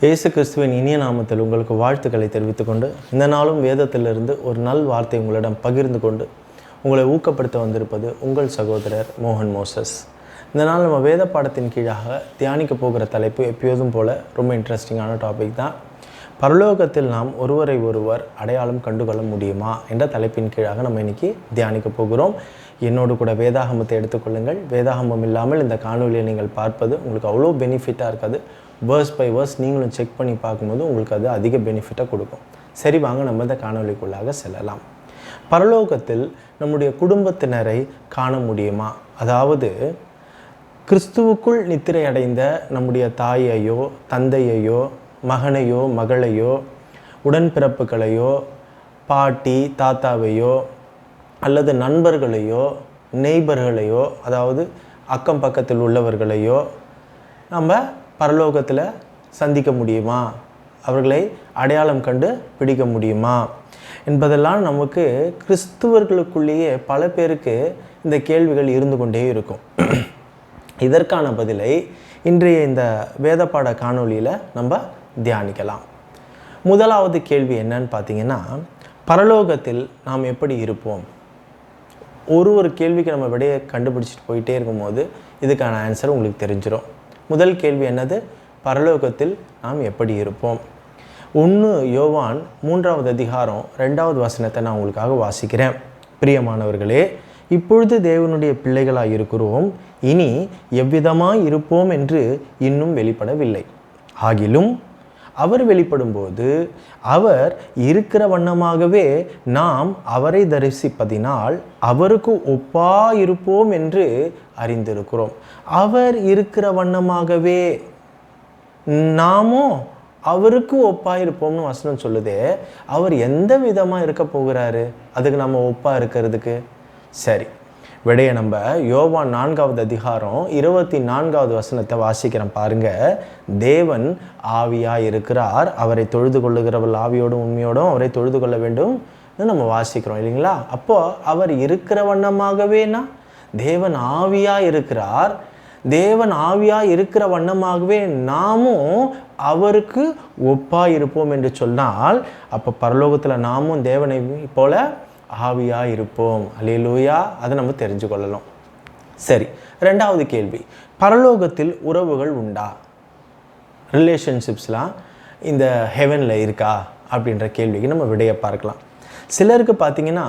இயேசு கிறிஸ்துவின் இனிய நாமத்தில் உங்களுக்கு வாழ்த்துக்களை தெரிவித்துக்கொண்டு இந்த நாளும் வேதத்திலிருந்து ஒரு நல் வார்த்தை உங்களிடம் பகிர்ந்து கொண்டு உங்களை ஊக்கப்படுத்த வந்திருப்பது உங்கள் சகோதரர் மோகன் மோசஸ். இந்த நாள் நம்ம வேத பாடத்தின் கீழாக தியானிக்க போகிற தலைப்பு எப்போதும் போல் ரொம்ப இன்ட்ரெஸ்டிங்கான டாபிக் தான். பரலோகத்தில் நாம் ஒருவரை ஒருவர் அடையாளம் கண்டுகொள்ள முடியுமா என்ற தலைப்பின் கீழாக நம்ம இன்றைக்கி தியானிக்க போகிறோம். என்னோடு கூட வேதாகமத்தை எடுத்துக்கொள்ளுங்கள். வேதாகமம் இல்லாமல் இந்த காணொலியை நீங்கள் பார்ப்பது உங்களுக்கு அவ்வளோ பெனிஃபிட்டாக இருக்காது. வேர்ஸ் பை வேர்ஸ் நீங்களும் செக் பண்ணி பார்க்கும்போது உங்களுக்கு அது அதிக பெனிஃபிட்டாக கொடுக்கும். சரி, வாங்க நம்ம இந்த காணொலிக்குள்ளாக செல்லலாம். பரலோகத்தில் நம்முடைய குடும்பத்தினரை காண முடியுமா? அதாவது கிறிஸ்துவுக்குள் நித்திரை அடைந்த நம்முடைய தாயையோ தந்தையையோ மகனையோ மகளையோ உடன்பிறப்புகளையோ பாட்டி தாத்தாவையோ அல்லது நண்பர்களையோ நெய்பர்களையோ அதாவது அக்கம் பக்கத்தில் உள்ளவர்களையோ நம்ம பரலோகத்தில் சந்திக்க முடியுமா? அவர்களை அடையாளம் கண்டு பிடிக்க முடியுமா என்பதெல்லாம் நமக்கு கிறிஸ்துவர்களுக்குள்ளேயே பல பேருக்கு இந்த கேள்விகள் இருந்து கொண்டே இருக்கும். இதற்கான பதிலை இன்றைய இந்த வேதப்பாட காணொலியில் நம்ம தியானிக்கலாம். முதலாவது கேள்வி என்னன்னு பார்த்தீங்கன்னா, பரலோகத்தில் நாம் எப்படி இருப்போம்? ஒரு கேள்விக்கு நம்ம விடையை கண்டுபிடிச்சிட்டு போயிட்டே இருக்கும்போது இதுக்கான ஆன்சர் உங்களுக்கு தெரிஞ்சிடும். முதல் கேள்வி என்னது? பரலோகத்தில் நாம் எப்படி இருப்போம்? 1 யோவான் 3வது அதிகாரம் 2வது வசனத்தை நான் உங்களுக்காக வாசிக்கிறேன். பிரியமானவர்களே, இப்பொழுது தேவனுடைய பிள்ளைகளாக இருக்கிறோம், இனி எவ்விதமாய் இருப்போம் என்று இன்னும் வெளிப்படவில்லை. ஆகிலும் அவர் வெளிப்படும்போது அவர் இருக்கிற வண்ணமாகவே நாம் அவரை தரிசிப்பதினால் அவருக்கு ஒப்பாயிருப்போம் என்று அறிந்திருக்கிறோம். அவர் இருக்கிற வண்ணமாகவே நாமும் அவருக்கு ஒப்பாயிருப்போம்னு வசனம் சொல்லுதே. அவர் எந்த விதமாக இருக்க போகிறாரு அதுக்கு நம்ம ஒப்பா இருக்கிறதுக்கு? சரி, விடைய நம்ம யோவான் 4வது அதிகாரம் 24வது வசனத்தை வாசிக்கிறேன் பாருங்க. தேவன் ஆவியாக இருக்கிறார், அவரை தொழுது கொள்ளுகிறவள் ஆவியோடும் உண்மையோடும் அவரை தொழுது கொள்ள வேண்டும் நம்ம வாசிக்கிறோம் இல்லைங்களா? அப்போ அவர் இருக்கிற வண்ணமாகவேனா தேவன் ஆவியாக இருக்கிறார். தேவன் ஆவியாக இருக்கிற வண்ணமாகவே நாமும் அவருக்கு ஒப்பாக இருப்போம் என்று சொன்னால் அப்போ பரலோகத்தில் நாமும் தேவனை போல ஆவியாக இருப்போம். அல்லேலூயா. அதை நம்ம தெரிஞ்சு கொள்ளலாம். சரி, 2வது கேள்வி, பரலோகத்தில் உறவுகள் உண்டா? ரிலேஷன்ஷிப்ஸ்லாம் இந்த ஹெவனில் இருக்கா அப்படின்ற கேள்விக்கு நம்ம விடையை பார்க்கலாம். சிலருக்கு பார்த்திங்கன்னா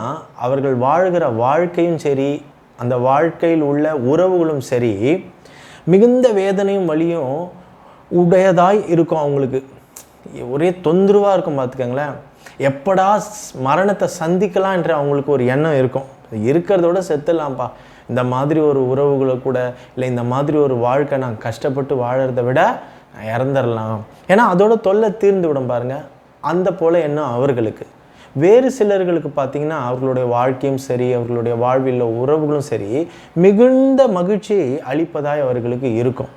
அவர்கள் வாழ்கிற வாழ்க்கையும் சரி, அந்த வாழ்க்கையில் உள்ள உறவுகளும் சரி, மிகுந்த வேதனையும் வலியும் உடையதாய் இருக்கும். அவங்களுக்கு ஒரே தொந்தரவாக இருக்கும். பார்த்துக்கங்களேன், எப்படா மரணத்தை சந்திக்கலாம் என்ற அவங்களுக்கு ஒரு எண்ணம் இருக்கும். இருக்கிறதோட செத்துடலாம்ப்பா, இந்த மாதிரி ஒரு உறவுகளை கூட இல்லை இந்த மாதிரி ஒரு வாழ்க்கை நான் கஷ்டப்பட்டு வாழறதை விட இறந்துடலாம், ஏன்னா அதோட தொல்லை தீர்ந்து விடும் பாருங்கள். அந்த போல் எண்ணம் அவர்களுக்கு. வேறு சிலர்களுக்கு பார்த்திங்கன்னா அவர்களுடைய வாழ்க்கையும் சரி, அவர்களுடைய வாழ்வில் உறவுகளும் சரி மிகுந்த மகிழ்ச்சியை அளிப்பதாய் அவர்களுக்கு இருக்கும்.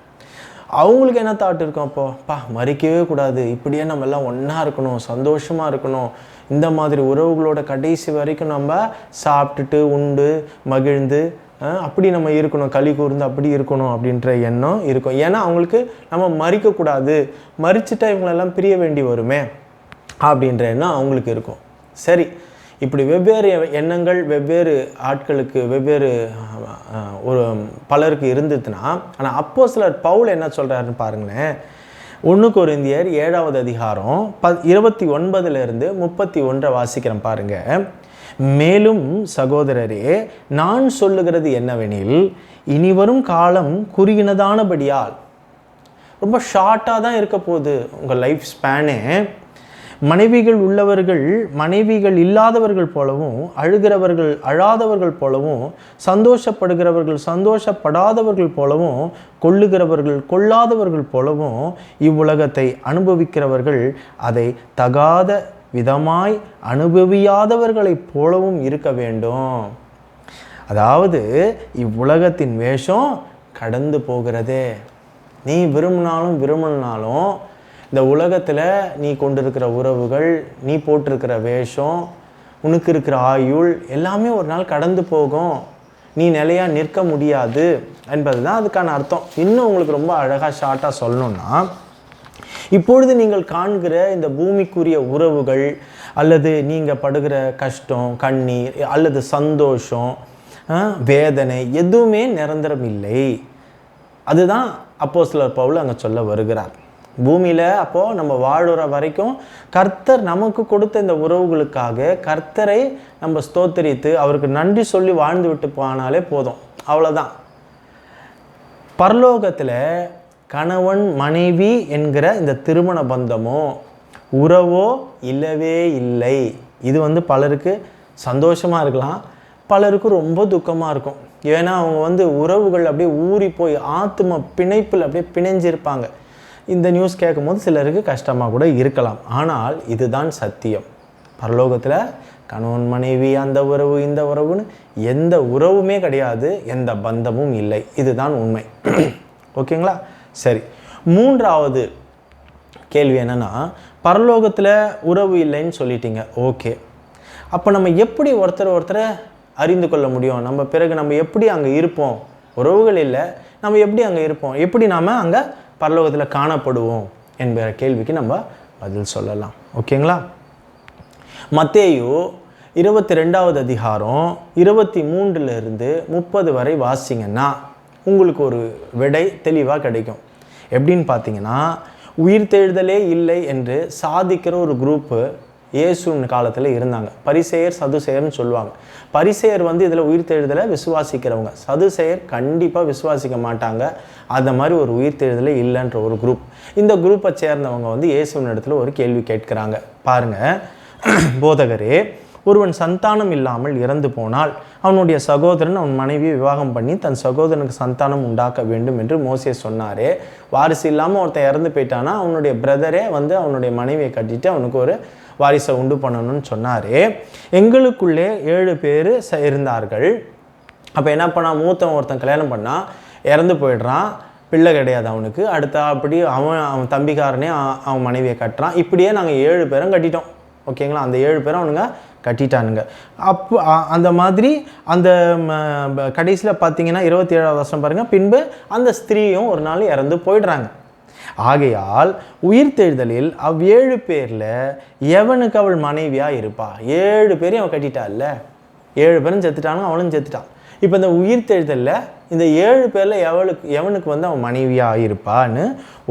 அவங்களுக்கு என்ன தாட் இருக்கும்? அப்போப்பா மறிக்கவே கூடாது, இப்படியே நம்ம எல்லாம் ஒன்றா இருக்கணும், சந்தோஷமாக இருக்கணும், இந்த மாதிரி உறவுகளோட கடைசி வரைக்கும் நம்ம சாப்பிட்டுட்டு உண்டு மகிழ்ந்து அப்படி நம்ம இருக்கணும், களி கூர்ந்து அப்படி இருக்கணும் அப்படின்ற எண்ணம் இருக்கும். ஏன்னா அவங்களுக்கு நம்ம மறிக்கக்கூடாது, மறிச்சுட்டா இவங்களெல்லாம் பிரிய வேண்டி வருமே அப்படின்ற எண்ணம் அவங்களுக்கு இருக்கும். சரி, இப்படி வெவ்வேறு எண்ணங்கள் வெவ்வேறு ஆட்களுக்கு வெவ்வேறு ஒரு பலருக்கு இருந்ததுன்னா, ஆனால் அப்போஸ்தலர் பவுல் என்ன சொல்கிறாருன்னு பாருங்களேன். 1 கொரிந்தியர் 7வது அதிகாரம் 29லிருந்து 31 வாசிக்கிறேன் பாருங்க. மேலும் சகோதரரே, நான் சொல்லுகிறது என்னவெனில், இனிவரும் காலம் குறுகினதானபடியால், ரொம்ப ஷார்ட்டாக தான் இருக்க போகுது உங்கள் லைஃப் ஸ்பேனே, மனைவிகள் உள்ளவர்கள் மனைவிகள் இல்லாதவர்கள் போலவும், அழுகிறவர்கள் அழாதவர்கள் போலவும், சந்தோஷப்படுகிறவர்கள் சந்தோஷப்படாதவர்கள் போலவும், கொள்ளுகிறவர்கள் கொள்ளாதவர்கள் போலவும், இவ்வுலகத்தை அனுபவிக்கிறவர்கள் அதை தகாத விதமாய் அனுபவியாதவர்களைப் போலவும் இருக்க வேண்டும். அதாவது இவ்வுலகத்தின் வேஷம் கடந்து போகிறதே. நீ விரும்பினாலும் விரும்பினாலும் இந்த உலகத்தில் நீ கொண்டிருக்கிற உறவுகள், நீ போட்டிருக்கிற வேஷம், உனக்கு இருக்கிற ஆயுள் எல்லாமே ஒரு நாள் கடந்து போகும். நீ நிலையாக நிற்க முடியாது என்பது தான் அதுக்கான அர்த்தம். இன்னும் உங்களுக்கு ரொம்ப அழகாக ஷார்ட்டாக சொல்லணும்னா, இப்பொழுது நீங்கள் காண்கிற இந்த பூமிக்குரிய உறவுகள் அல்லது நீங்கள் படுகிற கஷ்டம், கண்ணீர் அல்லது சந்தோஷம், வேதனை எதுவுமே நிரந்தரம் இல்லை. அதுதான் அப்போஸ்தலர் பவுல் அங்கே சொல்ல வருகிறார். பூமியில் அப்போது நம்ம வாழுற வரைக்கும் கர்த்தர் நமக்கு கொடுத்த இந்த உறவுகளுக்காக கர்த்தரை நம்ம ஸ்தோத்தரித்து அவருக்கு நன்றி சொல்லி வாழ்ந்து விட்டு போனாலே போதும், அவ்வளோதான். பரலோகத்தில் கணவன் மனைவி என்கிற இந்த திருமண பந்தமோ உறவோ இல்லவே இல்லை. இது பலருக்கு சந்தோஷமாக இருக்கலாம், பலருக்கு ரொம்ப துக்கமாக இருக்கும். ஏன்னா அவங்க உறவுகள் அப்படியே ஊறி போய் ஆத்ம பிணைப்பில் அப்படியே பிணைஞ்சிருப்பாங்க. இந்த நியூஸ் கேட்கும் போது சிலருக்கு கஷ்டமாக கூட இருக்கலாம். ஆனால் இதுதான் சத்தியம். பரலோகத்தில் கணவன் மனைவி அந்த உறவு இந்த உறவுன்னு எந்த உறவுமே கிடையாது, எந்த பந்தமும் இல்லை. இதுதான் உண்மை. ஓகேங்களா? சரி, மூன்றாவது கேள்வி என்னென்னா, பரலோகத்தில் உறவு இல்லைன்னு சொல்லிட்டீங்க. ஓகே, அப்போ நம்ம எப்படி ஒருத்தரை அறிந்து கொள்ள முடியும்? நம்ம பிறகு நம்ம எப்படி அங்கே இருப்போம்? உறவுகள் இல்லை, நம்ம எப்படி அங்கே இருப்போம்? எப்படி நாம் அங்கே பரலோகத்தில் காணப்படுவோம் என்கிற கேள்விக்கு நம்ம பதில் சொல்லலாம். ஓகேங்களா? மத்தேயு 22வது அதிகாரம் 23 30 வரை வாசிங்கன்னா உங்களுக்கு ஒரு விடை தெளிவாக கிடைக்கும். எப்படின்னு பார்த்தீங்கன்னா, உயிர்த்தெழுதலே இல்லை என்று சாதிக்கிற ஒரு குரூப்பு இயேசுவின் காலத்தில் இருந்தாங்க. பரிசேயர், சதுசேயர்னு சொல்லுவாங்க. பரிசேயர் இதில் உயிர்த்தெழுதலை விசுவாசிக்கிறவங்க, சதுசேயர் கண்டிப்பாக விசுவாசிக்க மாட்டாங்க. அந்த மாதிரி ஒரு உயிர்த்தெழுதலே இல்லைன்ற ஒரு குரூப். இந்த குரூப்பை சேர்ந்தவங்க இயேசுவின் இடத்துல ஒரு கேள்வி கேட்குறாங்க. பாருங்கள், போதகரே, ஒருவன் சந்தானம் இல்லாமல் இறந்து போனால் அவனுடைய சகோதரன் அவன் மனைவியை விவாகம் பண்ணி தன் சகோதரனுக்கு சந்தானம் உண்டாக்க வேண்டும் என்று மோசே சொன்னாரே. வாரிசு இல்லாமல் ஒருத்தன் இறந்து போயிட்டானா அவனுடைய பிரதரே அவனுடைய மனைவியை கட்டிட்டு அவனுக்கு ஒரு வாரிசை உண்டு பண்ணணும்னு சொன்னாரே. எங்களுக்குள்ளே 7 பேர் இருந்தார்கள். அப்போ என்ன பண்ணா, மூத்தவன் ஒருத்தன் கல்யாணம் பண்ணால் இறந்து போயிடுறான், பிள்ளை கிடையாது அவனுக்கு. அடுத்த அப்படி அவன் தம்பிக்காரனே அவன் மனைவியை கட்டுறான். இப்படியே நாங்கள் 7 பேரும் கட்டிட்டோம். ஓகேங்களா? அந்த 7 பேரும் அவனுங்க கட்டிட்டானுங்க. அப்போ அந்த மாதிரி அந்த கடைசியில் பார்த்தீங்கன்னா 27வது வருஷம் பாருங்கள், பின்பு அந்த ஸ்திரீயும் ஒரு நாள் இறந்து போயிடுறாங்க. ஆகையால் உயிர்த்தெழுதலில் 7 பேரில் எவனுக்கு அவள் மனைவியாக இருப்பா? 7 பேரையும் அவன் கட்டிட்டாள்ல, 7 பேரும் செத்துட்டானுங்க, அவளும் செத்துட்டான். இப்போ இந்த உயிர்த்தெழுதலில் இந்த 7 பேரில் எவனுக்கு அவன் மனைவியாக இருப்பான்னு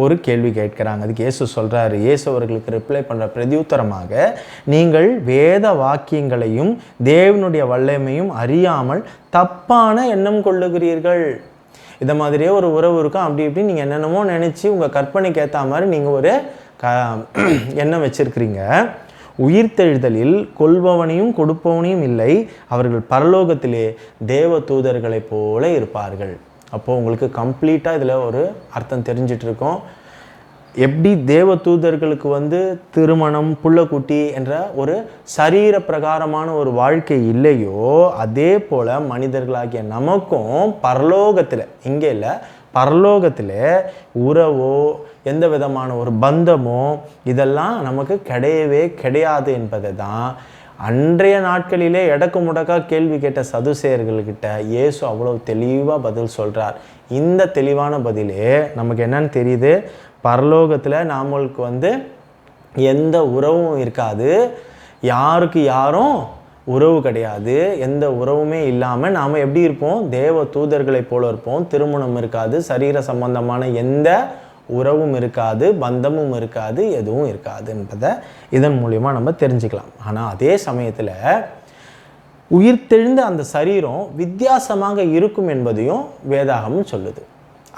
ஒரு கேள்வி கேட்குறாங்க. அதுக்கு இயேசு சொல்கிறாரு. இயேசு அவர்களுக்கு ரிப்ளை பண்ணுற பிரதியுத்தரமாக, நீங்கள் வேத வாக்கியங்களையும் தேவனுடைய வல்லமையும் அறியாமல் தப்பான எண்ணம் கொள்ளுகிறீர்கள். இதை மாதிரியே ஒரு உறவு இருக்கும், அப்படி இப்படி நீங்கள் என்னென்னமோ நினச்சி உங்கள் கற்பனைக்கு ஏற்ற மாதிரி நீங்கள் ஒரு எண்ணம் வச்சுருக்கிறீங்க. உயிர்த்தெழுதலில் கொள்பவனையும் கொடுப்பவனையும் இல்லை, அவர்கள் பரலோகத்திலே தேவ தூதர்களைப் போல இருப்பார்கள். அப்போது உங்களுக்கு கம்ப்ளீட்டாக இதில் ஒரு அர்த்தம் தெரிஞ்சிட்டு இருக்கோம். எப்படி தேவ தூதர்களுக்கு திருமணம், புள்ளக்குட்டி என்ற ஒரு சரீர பிரகாரமான ஒரு வாழ்க்கை இல்லையோ, அதே போல் மனிதர்களாகிய நமக்கும் பரலோகத்தில், இங்கே இல்லை பரலோகத்தில் உறவோ எந்த விதமான ஒரு பந்தமோ இதெல்லாம் நமக்கு கிடையவே கிடையாது என்பதை தான் அன்றைய நாட்களிலே எடக்கு முடக்கா கேள்வி கேட்ட சதுசேயர்கள்கிட்ட இயேசு அவ்வளோ தெளிவாக பதில் சொல்கிறார். இந்த தெளிவான பதிலே நமக்கு என்னன்னு தெரியுது, பரலோகத்தில் நாமளுக்கு எந்த உறவும் இருக்காது, யாருக்கு யாரும் உறவு கிடையாது, எந்த உறவுமே இல்லாமல் நாம் எப்படி இருப்போம்? தேவ தூதர்களைப் போல இருப்போம். திருமணம் இருக்காது, சரீர சம்பந்தமான எந்த உறவும் இருக்காது, பந்தமும் இருக்காது, எதுவும் இருக்காது என்பதை இதன் மூலிமா நம்ம தெரிஞ்சுக்கலாம். ஆனால் அதே சமயத்தில் உயிர்த்தெழுந்த அந்த சரீரம் வித்தியாசமாக இருக்கும் என்பதையும் வேதாகமும் சொல்லுது.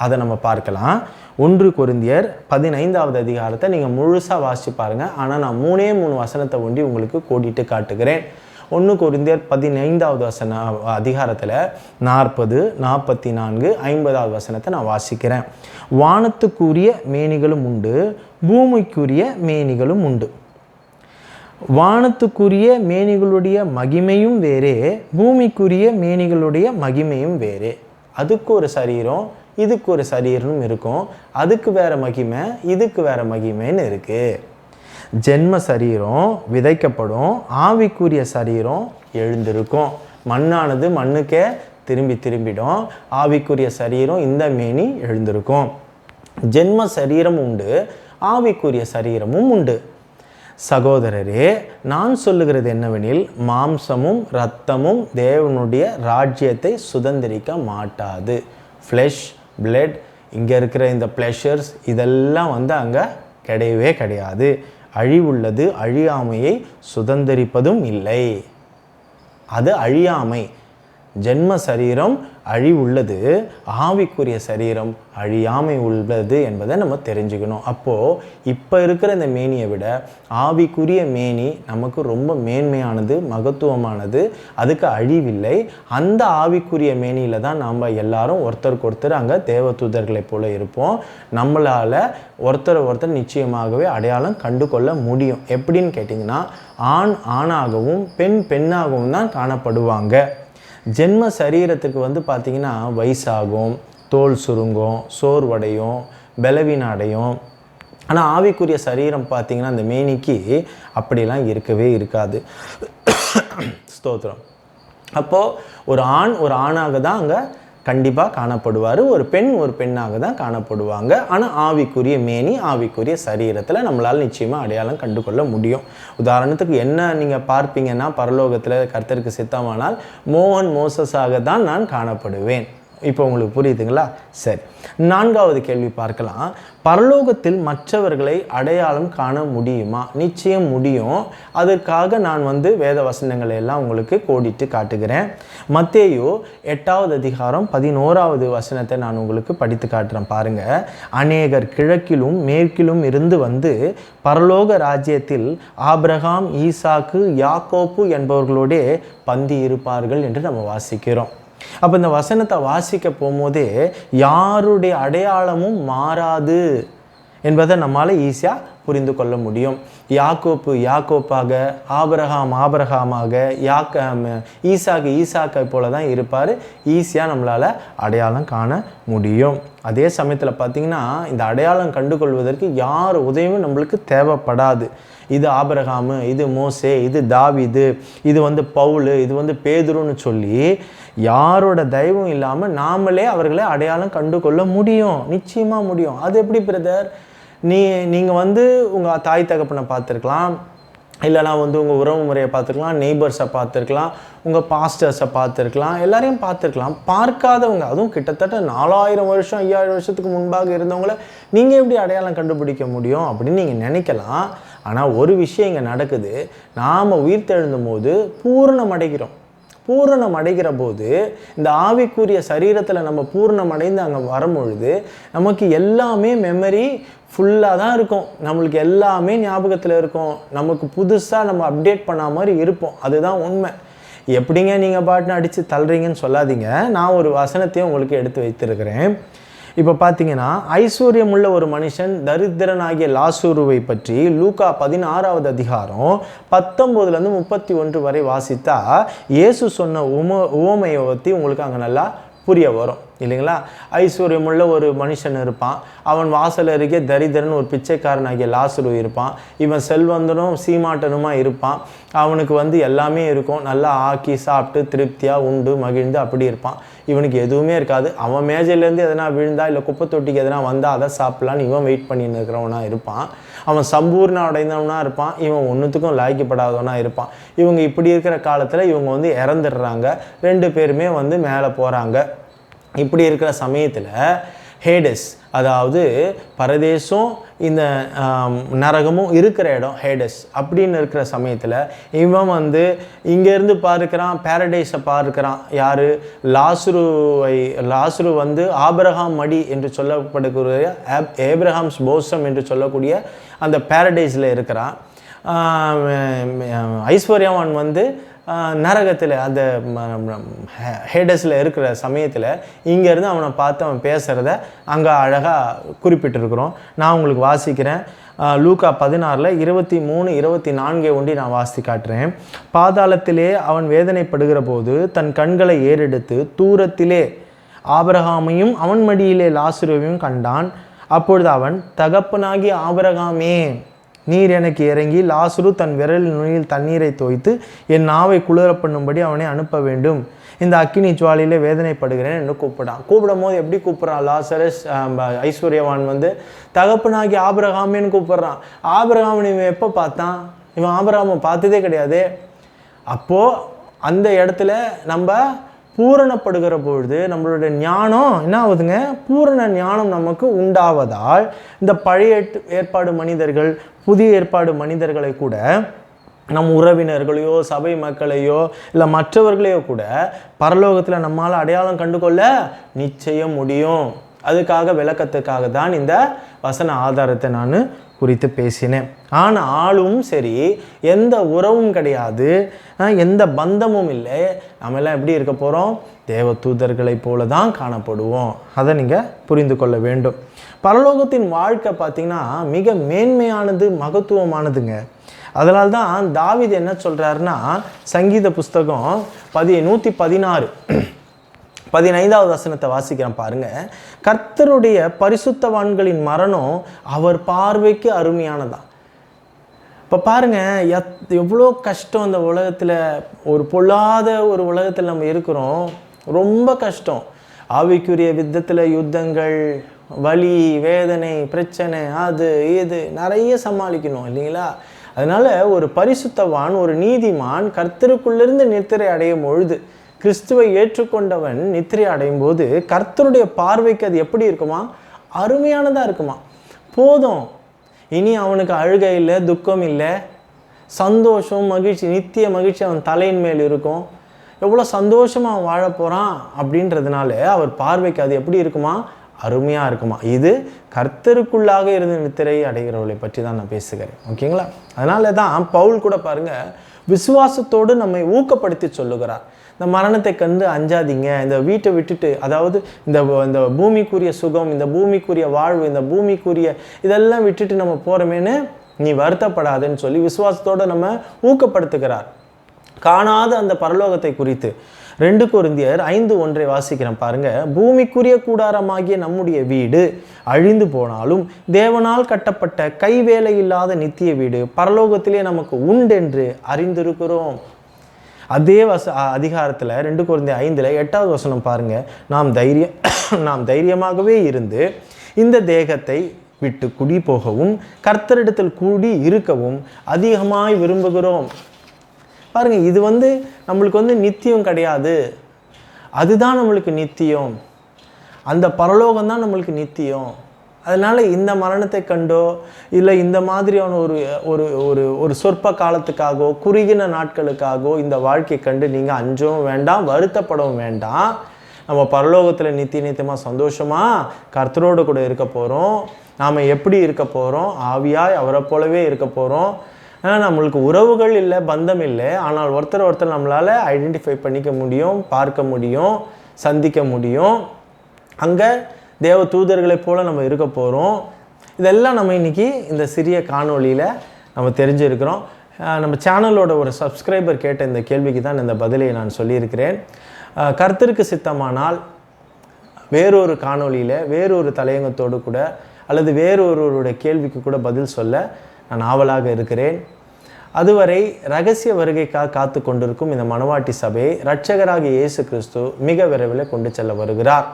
அதை நம்ம பார்க்கலாம். 1 கொரிந்தியர் 15வது அதிகாரத்தை நீங்கள் முழுசாக வாசிச்சு பாருங்கள். ஆனால் நான் 3 வசனத்தை ஒண்டி உங்களுக்கு கோடிட்டு காட்டுகிறேன். 1 கொரிந்தியர் 15வது அதிகாரத்தில் 40, 44, 50வது வசனத்தை நான் வாசிக்கிறேன். வானத்துக்குரிய மேனிகளும் உண்டு, பூமிக்குரிய மேனிகளும் உண்டு. வானத்துக்குரிய மேனிகளுடைய மகிமையும் வேறே, பூமிக்குரிய மேனிகளுடைய மகிமையும் வேறே. அதுக்கு ஒரு சரீரம், இதுக்கு ஒரு சரீரம் இருக்கும். அதுக்கு வேற மகிமை, இதுக்கு வேற மகிமைன்னு இருக்குது. ஜென்ம சரீரம் விதைக்கப்படும், ஆவிக்குரிய சரீரம் எழுந்திருக்கும். மண்ணானது மண்ணுக்கே திரும்பிடும், ஆவிக்குரிய சரீரம் இந்த மேனி எழுந்திருக்கும். ஜென்ம சரீரம் உண்டு, ஆவிக்குரிய சரீரமும் உண்டு. சகோதரரே, நான் சொல்லுகிறது என்னவெனில், மாம்சமும் இரத்தமும் தேவனுடைய ராஜ்யத்தை சுதந்திரிக்க மாட்டாது. ஃப்ளெஷ், பிளட், இங்கே இருக்கிற இந்த ப்ளஷர்ஸ் இதெல்லாம் அங்கே கிடையவே கிடையாது. அழிவுள்ளது அழியாமையை சுதந்திரிப்பதும் இல்லை. அது அழியாமை. ஜென்ம சரீரம் அழிவுள்ளது, ஆவிக்குரிய சரீரம் அழியாமை உள்ளது என்பதை நம்ம தெரிஞ்சுக்கணும். அப்போது இப்போ இருக்கிற இந்த மேனியை விட ஆவிக்குரிய மேனி நமக்கு ரொம்ப மேன்மையானது, மகத்துவமானது. அதுக்கு அழிவில்லை. அந்த ஆவிக்குரிய மேனியில் தான் நாம் எல்லாரும் ஒருத்தருக்கு ஒருத்தர் அங்கே தேவதூதர்களைப் போல இருப்போம். நம்மளால் ஒருத்தர் நிச்சயமாகவே அடையாளம் கண்டு கொள்ள முடியும். எப்படின்னு கேட்டிங்கன்னா, ஆண் ஆணாகவும் பெண் பெண்ணாகவும் தான் காணப்படுவாங்க. ஜென்ம சரீரத்துக்கு பார்த்திங்கன்னா வயசாகும், தோல் சுருங்கும், சோர்வடையும், பலவீனம் அடையும். ஆனால் ஆவிக்குரிய சரீரம் பார்த்திங்கன்னா அந்த மேனிக்கு அப்படிலாம் இருக்கவே இருக்காது. ஸ்தோத்திரம். அப்போது ஒரு ஆண் ஒரு ஆணாக தான் அங்கே கண்டிப்பாக காணப்படுவார், ஒரு பெண்ணாக தான் காணப்படுவாங்க. ஆனால் ஆவிக்குரிய மேனி, ஆவிக்குரிய சரீரத்தில் நம்மளால் நிச்சயமாக அடையாளம் கண்டு கொள்ள முடியும். உதாரணத்துக்கு என்ன நீங்கள் பார்ப்பீங்கன்னா, பரலோகத்தில் கர்த்தருக்கு சித்தமானால் மோகன் மோசஸாக தான் நான் காணப்படுவேன். இப்போ உங்களுக்கு புரியுதுங்களா? சரி, 4வது கேள்வி பார்க்கலாம். பரலோகத்தில் மற்றவர்களை அடையாளம் காண முடியுமா? நிச்சயம் முடியும். அதற்காக நான் வேத வசனங்களை எல்லாம் உங்களுக்கு கோடிட்டு காட்டுகிறேன். மத்தேயு 8வது அதிகாரம் 11வது வசனத்தை நான் உங்களுக்கு படித்து காட்டுறேன். பாருங்க. அநேகர் கிழக்கிலும் மேற்கிலும் இருந்து பரலோக ராஜ்யத்தில் ஆபிரகாம், ஈசாக்கு, யாக்கோப்பு என்பவர்களோடே பந்தி இருப்பார்கள் என்று நம்ம வாசிக்கிறோம். அப்போ இந்த வசனத்தை வாசிக்க போகும்போதே யாருடைய அடையாளமும் மாறாது என்பதை நம்மால் ஈஸியாக புரிந்து கொள்ள முடியும். யாக்கோப்பு யாக்கோப்பாக, ஆபிரகாம் ஆபிரகாமாக, ஈசாக்கை போல தான் இருப்பார். ஈஸியாக நம்மளால் அடையாளம் காண முடியும். அதே சமயத்தில் பார்த்திங்கன்னா இந்த அடையாளம் கண்டு கொள்வதற்கு யார் உதவியும் நம்மளுக்கு தேவைப்படாது. இது ஆபிரகாமு, இது மோசே, இது தாவீது, இது பவுல், இது பேதுருன்னு சொல்லி யாரோட தயவும் இல்லாமல் நாமளே அவர்களை அடையாளம் கண்டு கொள்ள முடியும். நிச்சயமாக முடியும். அது எப்படி பிரதர்? நீங்கள் உங்கள் தாய் தகப்பனை பார்த்துருக்கலாம், இல்லைனா உங்கள் உறவு முறையை பார்த்துருக்கலாம், நெய்பர்ஸை பார்த்துருக்கலாம், உங்கள் பாஸ்டர்ஸை பார்த்துருக்கலாம், எல்லாரையும் பார்த்துருக்கலாம். பார்க்காதவங்க, அதுவும் கிட்டத்தட்ட 4000 வருஷம் 5000 வருஷத்துக்கு முன்பாக இருந்தவங்கள நீங்கள் எப்படி அடையாளம் கண்டுபிடிக்க முடியும் அப்படின்னு நீங்கள் நினைக்கலாம். ஆனால் ஒரு விஷயம் இங்கே நடக்குது. நாம் உயிர் தெழுந்தும் போது பூரணம் அடைகிற போது இந்த ஆவிக்குரிய சரீரத்தில் நம்ம பூரணம் அடைந்து அங்கே வரும்பொழுது நமக்கு எல்லாமே மெமரி ஃபுல்லாக தான் இருக்கும். நம்மளுக்கு எல்லாமே ஞாபகத்தில் இருக்கும். நமக்கு புதுசாக நம்ம அப்டேட் பண்ண மாதிரி இருப்போம். அதுதான் உண்மை. எப்படிங்க நீங்கள் பாட்டுன்னு அடித்து தள்ளுறீங்கன்னு சொல்லாதீங்க. நான் ஒரு வசனத்தையும் உங்களுக்கு எடுத்து வைத்திருக்கிறேன். இப்போ பார்த்தீங்கன்னா, ஐஸ்வர்யம் உள்ள ஒரு மனுஷன் தரித்திரனாகிய லாசருவை பற்றி லூக்கா 16வது அதிகாரம் 19லேருந்து 31 வரை வாசித்தா இயேசு சொன்ன உவமையை பற்றி உங்களுக்கு அங்கே நல்லா புரிய வரும் இல்லைங்களா? ஐஸ்வர்யமுள்ள ஒரு மனுஷன் இருப்பான். அவன் வாசல் அருகே தரித்திரன் ஒரு பிச்சைக்காரனாகிய லாசரு இருப்பான். இவன் செல்வந்தனும் சீமாட்டனுமா இருப்பான். அவனுக்கு எல்லாமே இருக்கும். நல்லா ஆக்கி சாப்பிட்டு திருப்தியாக உண்டு மகிழ்ந்து அப்படி இருப்பான். இவனுக்கு எதுவுமே இருக்காது. அவன் மேஜையிலேருந்து எதனா விழுந்தா இல்லை குப்பை தொட்டிக்கு எதனா வந்தால் அதை சாப்பிட்லான்னு இவன் வெயிட் பண்ணின்னு இருக்கிறவனா இருப்பான். அவன் சம்பூர்ண அடைந்தவனா இருப்பான். இவன் ஒன்றுத்துக்கும் லாய்க்கப்படாதவனா இருப்பான். இவங்க இப்படி இருக்கிற காலத்தில் இவங்க இறந்துடுறாங்க. 2 பேருமே மேலே போகிறாங்க. இப்படி இருக்கிற சமயத்தில் ஹேடஸ், அதாவது பரதேசம் இந்த நரகமும் இருக்கிற இடம் ஹேடஸ் அப்படின்னு இருக்கிற சமயத்தில் இவன் இங்கேருந்து பார்க்குறான், பேரடைஸை பார்க்குறான். யார்? லாசுரு ஆபிரகாம் மடி என்று சொல்லப்படக்கூடிய ஏப்ரஹாம்ஸ் போசம் என்று சொல்லக்கூடிய அந்த பேரடைஸில் இருக்கிறான். ஐஸ்வர்யவான் நரகத்தில் அந்த ஹேடஸில் இருக்கிற சமயத்தில் இங்கேருந்து அவனை பார்த்து அவன் பேசுகிறத அங்கே அழகாக குறிப்பிட்டிருக்கிறோம். நான் உங்களுக்கு வாசிக்கிறேன். லூக்கா 16 23 24 ஒண்டி நான் வாசி காட்டுறேன். பாதாளத்திலே அவன் வேதனைப்படுகிற போது தன் கண்களை ஏறெடுத்து தூரத்திலே ஆபிரகாமையும் அவன் மடியிலே லாசருவையும் கண்டான். அப்பொழுது அவன், தகப்பனாகி ஆபிரகாமே, நீர் எனக்கு இறங்கி லாசரு தன் விரல் நுனியில் தண்ணீரை தோய்த்து என் நாவை குளிர பண்ணும்படி அவனை அனுப்ப வேண்டும். இந்த அக்கினி ஜுவாலியிலே வேதனைப்படுகிறேன் என்று கூப்பிடான். கூப்பிடும் போது எப்படி கூப்பிட்றான்? லாசரஸ் ஐஸ்வர்யவான் வந்து தகப்பனாகி ஆபிரகாமின்னு கூப்பிட்றான். ஆபிரகாமன் இவன் எப்போ பார்த்தான்? இவன் ஆபிரகாமை பார்த்ததே கிடையாது. அப்போது அந்த இடத்துல நம்ம பூரணப்படுகிற பொழுது நம்மளுடைய ஞானம் என்ன ஆகுதுங்க? பூரண ஞானம் நமக்கு உண்டாவதால் இந்த பழைய ஏற்பாடு மனிதர்கள், புதிய ஏற்பாடு மனிதர்களை கூட, நம் உறவினர்களையோ சபை மக்களையோ இல்லை மற்றவர்களையோ கூட பரலோகத்தில் நம்மால் அடையாளம் கண்டு கொள்ள நிச்சயம் முடியும். அதுக்காக விளக்கத்துக்காக தான் இந்த வசன ஆதாரத்தை நான் குறித்து பேசினேன். ஆனாலும் சரி, எந்த உறவும் கிடையாது, எந்த பந்தமும் இல்லை. நம்மெல்லாம் எப்படி இருக்க போகிறோம்? தேவ தூதர்களை போல தான் காணப்படுவோம். அதை நீங்கள் புரிந்து கொள்ள வேண்டும். பரலோகத்தின் வாழ்க்கை பார்த்திங்கன்னா மிக மேன்மையானது, மகத்துவமானதுங்க. அதனால தான் தாவீது என்ன சொல்கிறாருன்னா, சங்கீத புஸ்தகம் 116 15வது வசனத்தை வாசிக்கிறேன் பாருங்க. கர்த்தருடைய பரிசுத்தவான்களின் மரணம் அவர் பார்வைக்கு அருமையானதான். இப்போ பாருங்க, எவ்வளோ கஷ்டம் அந்த உலகத்தில், ஒரு பொல்லாத ஒரு உலகத்தில் நம்ம இருக்கிறோம். ரொம்ப கஷ்டம். ஆவிக்குரிய விதத்தில் யுத்தங்கள், வலி, வேதனை, பிரச்சனை, அது இது நிறைய சமாளிக்கணும் இல்லைங்களா? அதனால ஒரு பரிசுத்தவான், ஒரு நீதிமான் கர்த்தருக்குள்ளிருந்து நித்திரை அடையும் பொழுது, கிறிஸ்துவை ஏற்றுக்கொண்டவன் நித்திரை அடையும் போது கர்த்தருடைய பார்வைக்கு அது எப்படி இருக்குமா? அருமையானதாக இருக்குமா? போதும், இனி அவனுக்கு அழுகை இல்லை, துக்கம் இல்லை, சந்தோஷம், மகிழ்ச்சி, நித்திய மகிழ்ச்சி அவன் தலையின் மேல் இருக்கும். எவ்வளோ சந்தோஷமாக அவன் வாழ போகிறான் அப்படின்றதுனால அவர் பார்வைக்கு அது எப்படி இருக்குமா? அருமையாக இருக்குமா? இது கர்த்தருக்குள்ளாக இருந்து நித்திரை அடைகிறவர்களை பற்றி தான் நான் பேசுகிறேன். ஓகேங்களா? அதனால தான் பவுல் கூட பாருங்கள், விசுவாசத்தோடு நம்மை ஊக்கப்படுத்தி சொல்லுகிறார். இந்த மரணத்தை கண்டு அஞ்சாதீங்க, இந்த வீட்டை விட்டுட்டு, அதாவது இந்த பூமிக்குரிய சுகம், இந்த பூமிக்குரிய வாழ்வு, இந்த பூமிக்குரிய இதெல்லாம் விட்டுட்டு நம்ம போகிறோமேனு நீ வருத்தப்படாதுன்னு சொல்லி விசுவாசத்தோடு நம்ம ஊக்கப்படுத்துகிறார். காணாத அந்த பரலோகத்தை குறித்து 2 கொரிந்தியர் 5:1 வாசிக்கிறேன் பாருங்க. பூமிக்குரிய கூடாரமாகிய நம்முடைய வீடு அழிந்து போனாலும் தேவனால் கட்டப்பட்ட கைவேலை இல்லாத நித்திய வீடு பரலோகத்திலே நமக்கு உண்டென்று அறிந்திருக்கிறோம். அதே அதிகாரத்தில் 2 கொரிந்தியர் 5:8வது வசனம் பாருங்க. நாம் தைரியமாகவே இருந்து இந்த தேகத்தை விட்டு குடி போகவும் கர்த்தரிடத்தில் கூடி இருக்கவும் அதிகமாய் விரும்புகிறோம். பாருங்க, இது நம்மளுக்கு நித்தியம் கிடையாது, அதுதான் நம்மளுக்கு நித்தியம். அந்த பரலோகம் தான் நம்மளுக்கு நித்தியம். அதனால் இந்த மரணத்தை கண்டோ இல்லை இந்த மாதிரியான ஒரு ஒரு ஒரு சொற்ப காலத்துக்காகவோ குறுகின நாட்களுக்காகவோ இந்த வாழ்க்கையை கண்டு நீங்கள் அஞ்சவும் வேண்டாம், வருத்தப்படவும் வேண்டாம். நம்ம பரலோகத்தில் நித்தியமாக சந்தோஷமாக கர்த்தரோடு கூட இருக்க போகிறோம். நாம் எப்படி இருக்க போகிறோம்? ஆவியாய் அவரை போலவே இருக்க போகிறோம். நம்மளுக்கு உறவுகள் இல்லை, பந்தம் இல்லை, ஆனால் ஒருத்தர் நம்மளால் ஐடென்டிஃபை பண்ணிக்க முடியும், பார்க்க முடியும், சந்திக்க முடியும். அங்கே தேவ தூதர்களை போல் நம்ம இருக்க போகிறோம். இதெல்லாம் நம்ம இன்றைக்கி இந்த சிறிய காணொளியில் நம்ம தெரிஞ்சிருக்கிறோம். நம்ம சேனலோட ஒரு சப்ஸ்கிரைபர் கேட்ட இந்த கேள்விக்கு தான் இந்த பதிலை நான் சொல்லியிருக்கிறேன். கர்த்தருக்கு சித்தமானால் வேறொரு காணொளியில் வேறொரு தலையங்கத்தோடு கூட அல்லது வேறொருவருடைய கேள்விக்கு கூட பதில் சொல்ல நான் ஆவலாக இருக்கிறேன். அதுவரை இரகசிய வருகைக்காக காத்து கொண்டிருக்கும் இந்த மணவாட்டி சபையை இரட்சகராகிய இயேசு கிறிஸ்து மிக விரைவில் கொண்டு செல்ல வருகிறார்.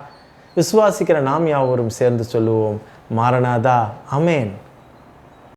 விசுவாசிக்கிற நாம் யாவரும் சேர்ந்து சொல்லுவோம், மாரநாதா, ஆமென்.